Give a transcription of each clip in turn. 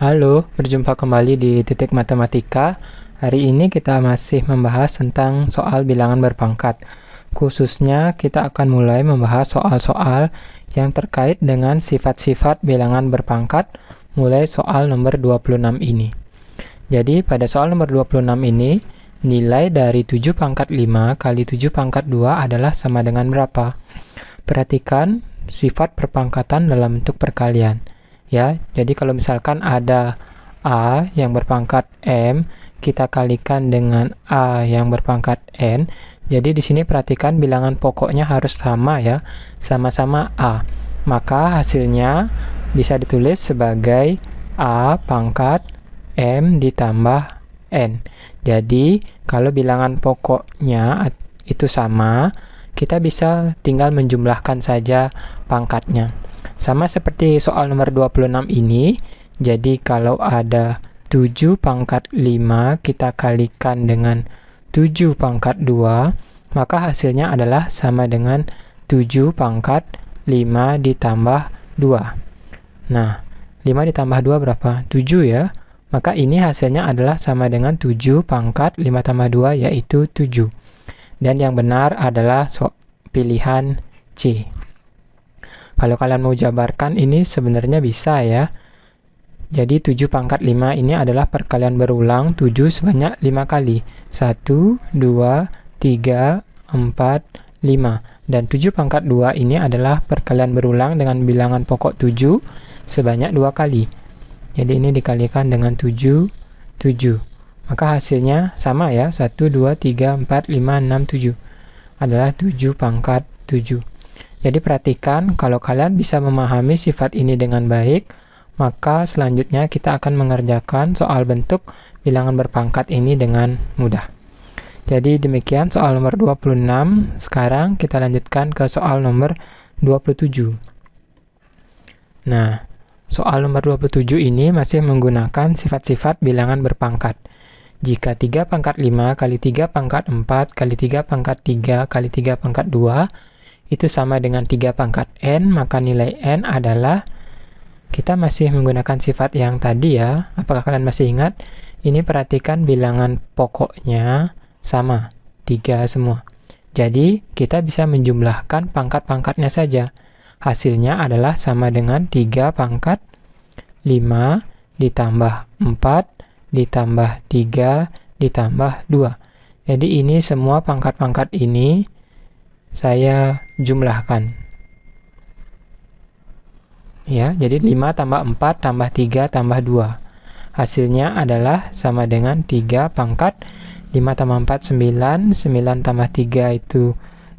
Halo, berjumpa kembali di Titik Matematika. Hari ini kita masih membahas tentang soal bilangan berpangkat. Khususnya kita akan mulai membahas soal-soal yang terkait dengan sifat-sifat bilangan berpangkat, mulai soal nomor 26 ini. Jadi pada soal nomor 26 ini, nilai dari 7 pangkat 5 kali 7 pangkat 2 adalah sama dengan berapa? Perhatikan sifat perpangkatan dalam bentuk perkalian. Ya, jadi kalau misalkan ada A yang berpangkat M, kita kalikan dengan A yang berpangkat N. Jadi di sini perhatikan bilangan pokoknya harus sama ya, sama-sama A. Maka hasilnya bisa ditulis sebagai A pangkat M ditambah N. Jadi kalau bilangan pokoknya itu sama, kita bisa tinggal menjumlahkan saja pangkatnya. Sama seperti soal nomor 26 ini, jadi kalau ada 7 pangkat 5 kita kalikan dengan 7 pangkat 2, maka hasilnya adalah sama dengan 7 pangkat 5 ditambah 2. Nah, 5 ditambah 2 berapa? 7 ya. Maka ini hasilnya adalah sama dengan 7 pangkat 5 tambah 2 yaitu 7. Dan yang benar adalah pilihan C. Kalau kalian mau jabarkan ini sebenarnya bisa ya. Jadi 7 pangkat 5 ini adalah perkalian berulang 7 sebanyak 5 kali. 1, 2, 3, 4, 5. Dan 7 pangkat 2 ini adalah perkalian berulang dengan bilangan pokok 7 sebanyak 2 kali. Jadi ini dikalikan dengan 7, 7. Maka hasilnya sama ya. 1, 2, 3, 4, 5, 6, 7. Adalah 7 pangkat 7. Jadi perhatikan, kalau kalian bisa memahami sifat ini dengan baik, maka selanjutnya kita akan mengerjakan soal bentuk bilangan berpangkat ini dengan mudah. Jadi demikian soal nomor 26. Sekarang kita lanjutkan ke soal nomor 27. Nah, soal nomor 27 ini masih menggunakan sifat-sifat bilangan berpangkat. Jika 3 pangkat 5 kali 3 pangkat 4 kali 3 pangkat 3 kali 3 pangkat 2 itu sama dengan 3 pangkat N, maka nilai N adalah, kita masih menggunakan sifat yang tadi ya. Apakah kalian masih ingat? Ini perhatikan bilangan pokoknya sama, 3 semua. Jadi kita bisa menjumlahkan pangkat-pangkatnya saja. Hasilnya adalah sama dengan 3 pangkat 5 ditambah 4 ditambah 3 ditambah 2. Jadi ini semua pangkat-pangkat ini saya jumlahkan. Ya, jadi 5 tambah 4 tambah 3 tambah 2. Hasilnya adalah sama dengan 3 pangkat 5 tambah 4 9, 9 tambah 3 itu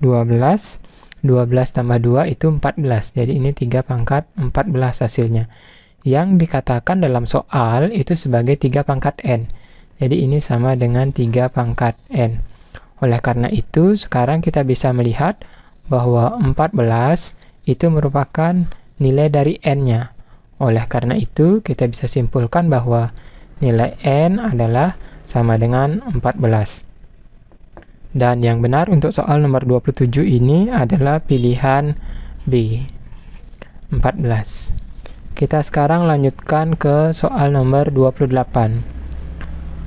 12, 12 tambah 2 itu 14. Jadi ini 3 pangkat 14 hasilnya. Yang dikatakan dalam soal itu sebagai 3 pangkat N. Jadi ini sama dengan 3 pangkat N. Oleh karena itu, sekarang kita bisa melihat bahwa 14 itu merupakan nilai dari N-nya. Oleh karena itu, kita bisa simpulkan bahwa nilai N adalah sama dengan 14. Dan yang benar untuk soal nomor 27 ini adalah pilihan B, 14. Kita sekarang lanjutkan ke soal nomor 28.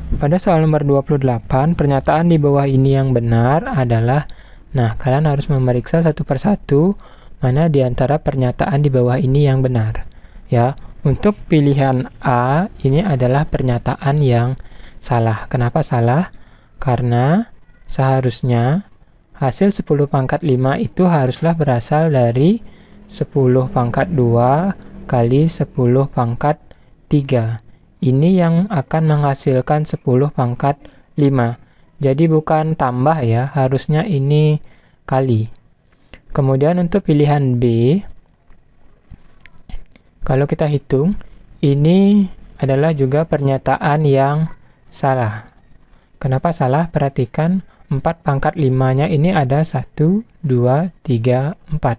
Pada soal nomor 28, pernyataan di bawah ini yang benar adalah, nah kalian harus memeriksa satu persatu mana di antara pernyataan di bawah ini yang benar. Ya, untuk pilihan A ini adalah pernyataan yang salah. Kenapa salah? Karena seharusnya hasil 10 pangkat 5 itu haruslah berasal dari 10 pangkat 2 kali 10 pangkat 3. Ini yang akan menghasilkan 10 pangkat 5. Jadi bukan tambah ya, harusnya ini kali. Kemudian untuk pilihan B, kalau kita hitung, ini adalah juga pernyataan yang salah. Kenapa salah? Perhatikan 4 pangkat 5-nya ini ada 1, 2, 3, 4.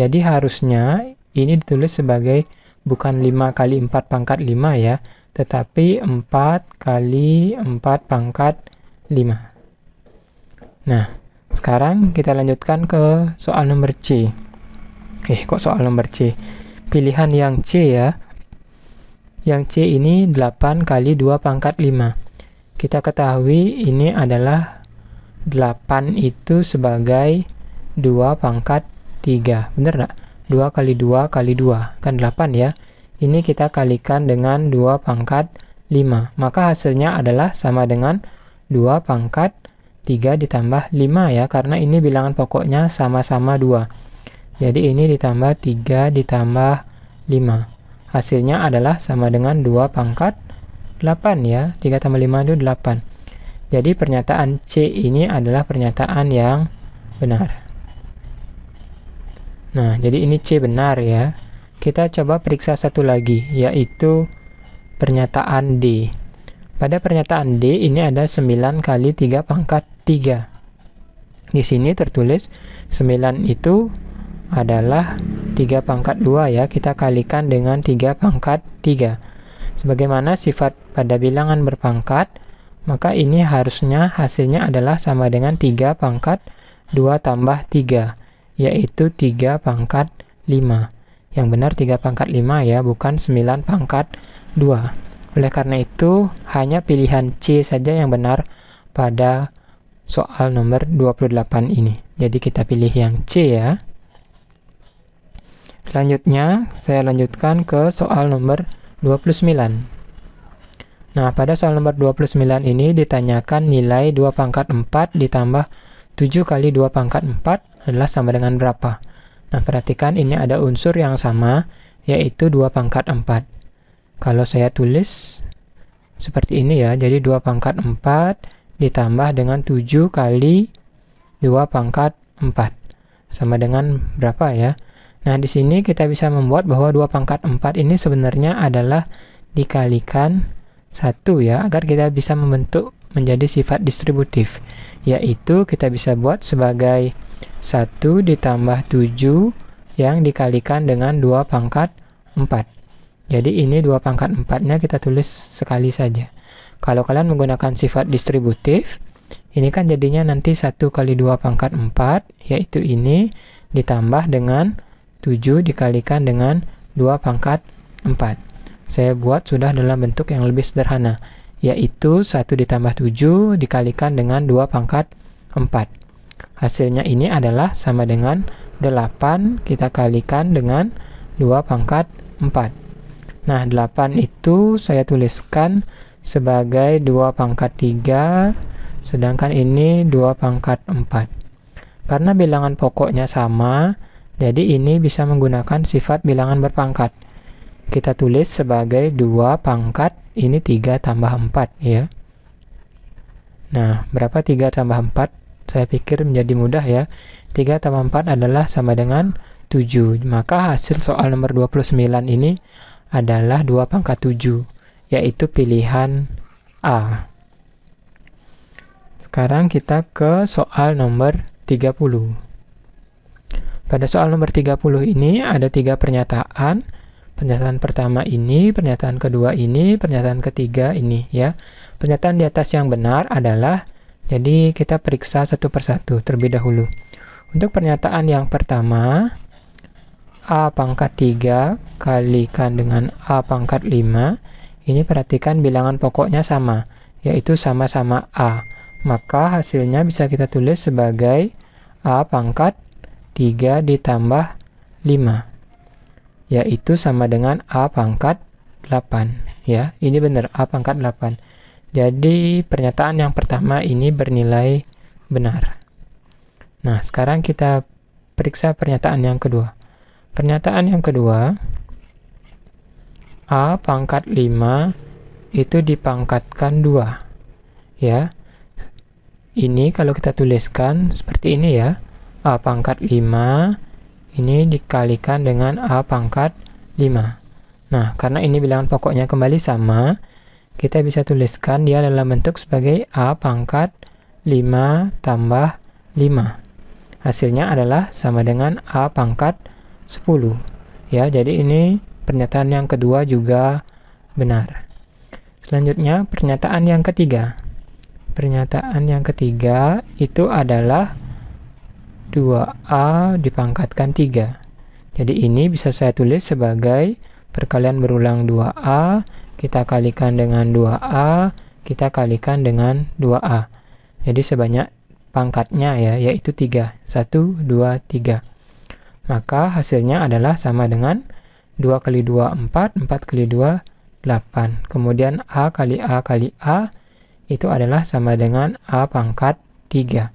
Jadi harusnya ini ditulis sebagai bukan 5 kali 4 pangkat 5 ya, tetapi 4 kali 4 pangkat 5. Nah, sekarang kita lanjutkan ke soal nomor C. Kok soal nomor C? Pilihan yang C ya. Yang C ini 8 kali 2 pangkat 5. Kita ketahui ini adalah 8 itu sebagai 2 pangkat 3. Benar nggak? 2 kali 2 kali 2. Kan 8 ya. Ini kita kalikan dengan 2 pangkat 5. Maka hasilnya adalah sama dengan 2 pangkat 3 ditambah 5 ya. Karena ini bilangan pokoknya sama-sama 2. Jadi ini ditambah 3 ditambah 5. Hasilnya adalah sama dengan 2 pangkat 8 ya. 3 tambah 5 itu 8. Jadi pernyataan C ini adalah pernyataan yang benar. Nah, jadi ini C benar ya. Kita coba periksa satu lagi, yaitu pernyataan D. Pada pernyataan D ini ada 9 kali 3 pangkat 3. Di sini tertulis 9 itu adalah 3 pangkat 2 ya. Kita kalikan dengan 3 pangkat 3. Sebagaimana sifat pada bilangan berpangkat, maka ini harusnya hasilnya adalah sama dengan 3 pangkat 2 tambah 3, yaitu 3 pangkat 5. Yang benar 3 pangkat 5 ya, bukan 9 pangkat 2. Oleh karena itu, hanya pilihan C saja yang benar pada soal nomor 28 ini. Jadi kita pilih yang C ya. Selanjutnya, saya lanjutkan ke soal nomor 29. Nah, pada soal nomor 29 ini ditanyakan nilai 2 pangkat 4 ditambah 7 kali 2 pangkat 4 adalah sama dengan berapa? Nah, perhatikan ini ada unsur yang sama, yaitu 2 pangkat 4. Kalau saya tulis seperti ini ya, jadi 2 pangkat 4 ditambah dengan 7 kali 2 pangkat 4. Sama dengan berapa ya? Nah, di sini kita bisa membuat bahwa 2 pangkat 4 ini sebenarnya adalah dikalikan 1 ya, agar kita bisa membentuk menjadi sifat distributif. Yaitu kita bisa buat sebagai 1 ditambah 7 yang dikalikan dengan 2 pangkat 4. Jadi ini 2 pangkat 4-nya kita tulis sekali saja. Kalau kalian menggunakan sifat distributif, ini kan jadinya nanti 1 kali 2 pangkat 4, yaitu ini ditambah dengan 7 dikalikan dengan 2 pangkat 4. Saya buat sudah dalam bentuk yang lebih sederhana, yaitu 1 ditambah 7 dikalikan dengan 2 pangkat 4. Hasilnya ini adalah sama dengan 8 kita kalikan dengan 2 pangkat 4. Nah, 8 itu saya tuliskan sebagai 2 pangkat 3, sedangkan ini 2 pangkat 4. Karena bilangan pokoknya sama, jadi ini bisa menggunakan sifat bilangan berpangkat. Kita tulis sebagai 2 pangkat, ini 3 tambah 4 ya. Nah, berapa 3 tambah 4? Saya pikir menjadi mudah ya. 3 tambah 4 adalah sama dengan 7. Maka hasil soal nomor 29 ini adalah 2 pangkat 7, yaitu pilihan A. Sekarang kita ke soal nomor 30. Pada soal nomor 30 ini ada 3 pernyataan. Pernyataan pertama ini, pernyataan kedua ini, pernyataan ketiga ini ya. Pernyataan di atas yang benar adalah, jadi kita periksa satu persatu terlebih dahulu. Untuk pernyataan yang pertama, A pangkat 3 kalikan dengan A pangkat 5. Ini perhatikan bilangan pokoknya sama, yaitu sama-sama A. Maka hasilnya bisa kita tulis sebagai A pangkat 3 ditambah 5, yaitu sama dengan A pangkat 8 ya. Ini benar, A pangkat 8. Jadi pernyataan yang pertama ini bernilai benar. Nah, sekarang kita periksa pernyataan yang kedua. Pernyataan yang kedua, A pangkat 5 itu dipangkatkan 2 ya. Ini kalau kita tuliskan seperti ini ya, A pangkat 5 ini dikalikan dengan A pangkat 5. Nah, karena ini bilangan pokoknya kembali sama, kita bisa tuliskan dia dalam bentuk sebagai A pangkat 5 tambah 5. Hasilnya adalah sama dengan A pangkat 10 ya. Jadi ini pernyataan yang kedua juga benar. Selanjutnya pernyataan yang ketiga. Pernyataan yang ketiga itu adalah 2A dipangkatkan 3. Jadi ini bisa saya tulis sebagai perkalian berulang 2A kita kalikan dengan 2A, kita kalikan dengan 2A. Jadi sebanyak pangkatnya ya, yaitu 3. 1, 2, 3. Maka hasilnya adalah sama dengan 2 kali 2, 4, 4 kali 2, 8. Kemudian A kali A kali A itu adalah sama dengan A pangkat 3.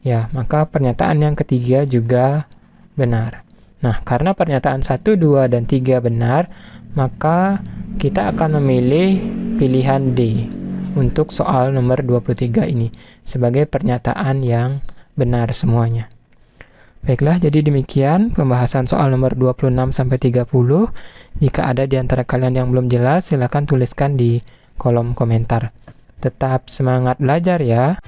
Ya, maka pernyataan yang ketiga juga benar. Nah, karena pernyataan 1, 2, dan 3 benar, maka kita akan memilih pilihan D untuk soal nomor 23 ini sebagai pernyataan yang benar semuanya. Baiklah, jadi demikian pembahasan soal nomor 26-30. Jika ada di antara kalian yang belum jelas, silakan tuliskan di kolom komentar. Tetap semangat belajar ya!